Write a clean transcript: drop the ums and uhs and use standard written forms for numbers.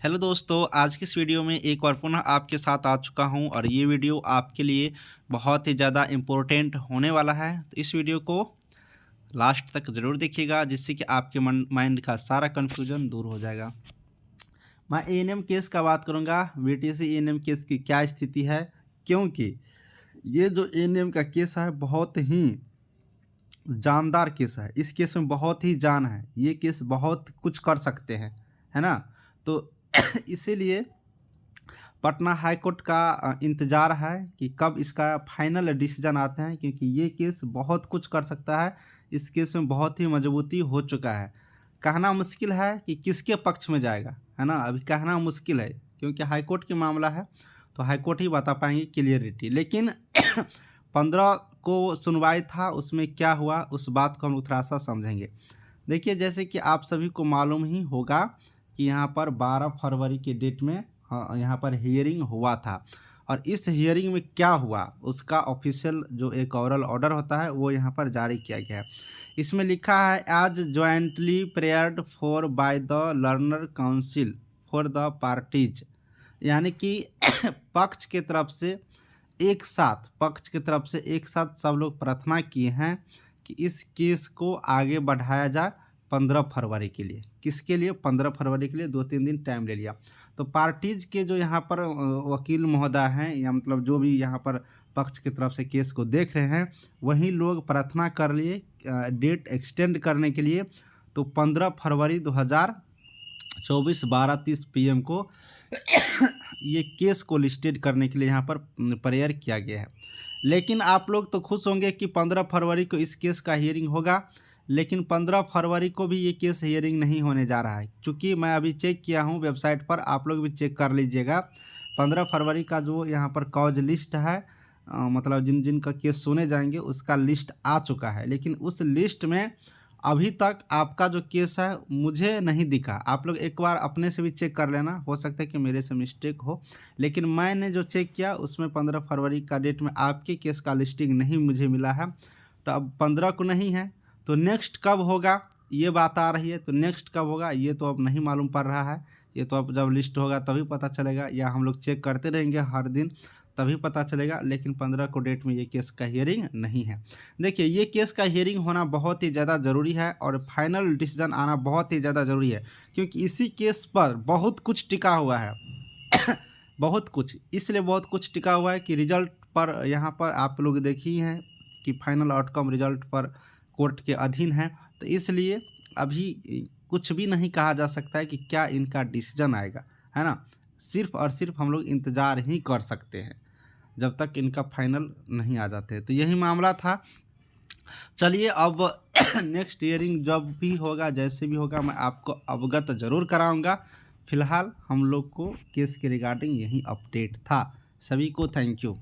Hello दोस्तों, आज की इस वीडियो में एक और पुनः आपके साथ आ चुका हूं और ये वीडियो आपके लिए बहुत ही ज़्यादा इम्पोर्टेंट होने वाला है। तो इस वीडियो को लास्ट तक ज़रूर देखिएगा जिससे कि आपके माइंड का सारा कन्फ्यूजन दूर हो जाएगा। मैं एएनएम केस का बात करूंगा। बीटीसी एएनएम केस की क्या स्थिति है, क्योंकि ये जो एएनएम का केस है बहुत ही जानदार केस है। इस केस में बहुत ही जान है। ये केस बहुत कुछ कर सकते हैं, है ना। तो इसीलिए पटना हाई कोर्ट का इंतज़ार है कि कब इसका फाइनल डिसीजन आते हैं, क्योंकि ये केस बहुत कुछ कर सकता है। इस केस में बहुत ही मजबूती हो चुका है। कहना मुश्किल है कि किसके पक्ष में जाएगा, है ना। अभी कहना मुश्किल है क्योंकि हाई कोर्ट की मामला है, तो हाई कोर्ट ही बता पाएंगे क्लियरिटी। लेकिन 15 को सुनवाई था, उसमें क्या हुआ उस बात को हम थोड़ा सा समझेंगे। देखिए, जैसे कि आप सभी को मालूम ही होगा कि यहाँ पर 12 फरवरी के डेट में यहाँ पर हियरिंग हुआ था। और इस हियरिंग में क्या हुआ उसका ऑफिशियल जो एक ओरल ऑर्डर होता है वो यहाँ पर जारी किया गया है। इसमें लिखा है as jointly prayed for by the learned counsel for the parties, यानी कि पक्ष की तरफ से एक साथ सब लोग प्रार्थना किए हैं कि इस केस को आगे बढ़ाया जाए 15 फरवरी के लिए। किसके लिए? 15 फरवरी के लिए 2-3 दिन टाइम ले लिया। तो पार्टीज के जो यहाँ पर वकील महोदय हैं, या मतलब जो भी यहाँ पर पक्ष की तरफ से केस को देख रहे हैं, वही लोग प्रार्थना कर लिए डेट एक्सटेंड करने के लिए। तो 15 फरवरी 2024 12:30 PM को ये केस को लिस्टेड करने के लिए यहाँ पर प्रेयर किया गया है। लेकिन आप लोग तो खुश होंगे कि 15 फरवरी को इस केस का हियरिंग होगा, लेकिन 15 फरवरी को भी ये केस हियरिंग नहीं होने जा रहा है। चूँकि मैं अभी चेक किया हूँ वेबसाइट पर, आप लोग भी चेक कर लीजिएगा। 15 फरवरी का जो यहाँ पर कॉज लिस्ट है, मतलब जिन जिन का केस सुने जाएंगे उसका लिस्ट आ चुका है। लेकिन उस लिस्ट में अभी तक आपका जो केस है मुझे नहीं दिखा। आप लोग एक बार अपने से भी चेक कर लेना, हो सकता है कि मेरे से मिस्टेक हो। लेकिन मैंने जो चेक किया उसमें 15 फरवरी का डेट में आपके केस का लिस्टिंग नहीं मुझे मिला है। तो अब 15 को नहीं है, तो नेक्स्ट कब होगा ये बात आ रही है। तो नेक्स्ट कब होगा ये तो अब नहीं मालूम पड़ रहा है। ये तो अब जब लिस्ट होगा तभी पता चलेगा, या हम लोग चेक करते रहेंगे हर दिन तभी पता चलेगा। लेकिन 15 को डेट में ये केस का हियरिंग नहीं है। देखिए, ये केस का हियरिंग होना बहुत ही ज़्यादा ज़रूरी है और फाइनल डिसीजन आना बहुत ही ज़्यादा ज़रूरी है, क्योंकि इसी केस पर बहुत कुछ टिका हुआ है। बहुत कुछ, इसलिए बहुत कुछ टिका हुआ है कि रिजल्ट पर यहाँ पर आप लोग देखिए हैं कि फाइनल आउटकम रिजल्ट पर कोर्ट के अधीन है। तो इसलिए अभी कुछ भी नहीं कहा जा सकता है कि क्या इनका डिसीजन आएगा, है ना। सिर्फ और सिर्फ हम लोग इंतज़ार ही कर सकते हैं जब तक इनका फाइनल नहीं आ जाते। तो यही मामला था। चलिए अब नेक्स्ट हियरिंग जब भी होगा, जैसे भी होगा, मैं आपको अवगत ज़रूर कराऊंगा। फिलहाल हम लोग को केस के रिगार्डिंग यही अपडेट था। सभी को थैंक यू।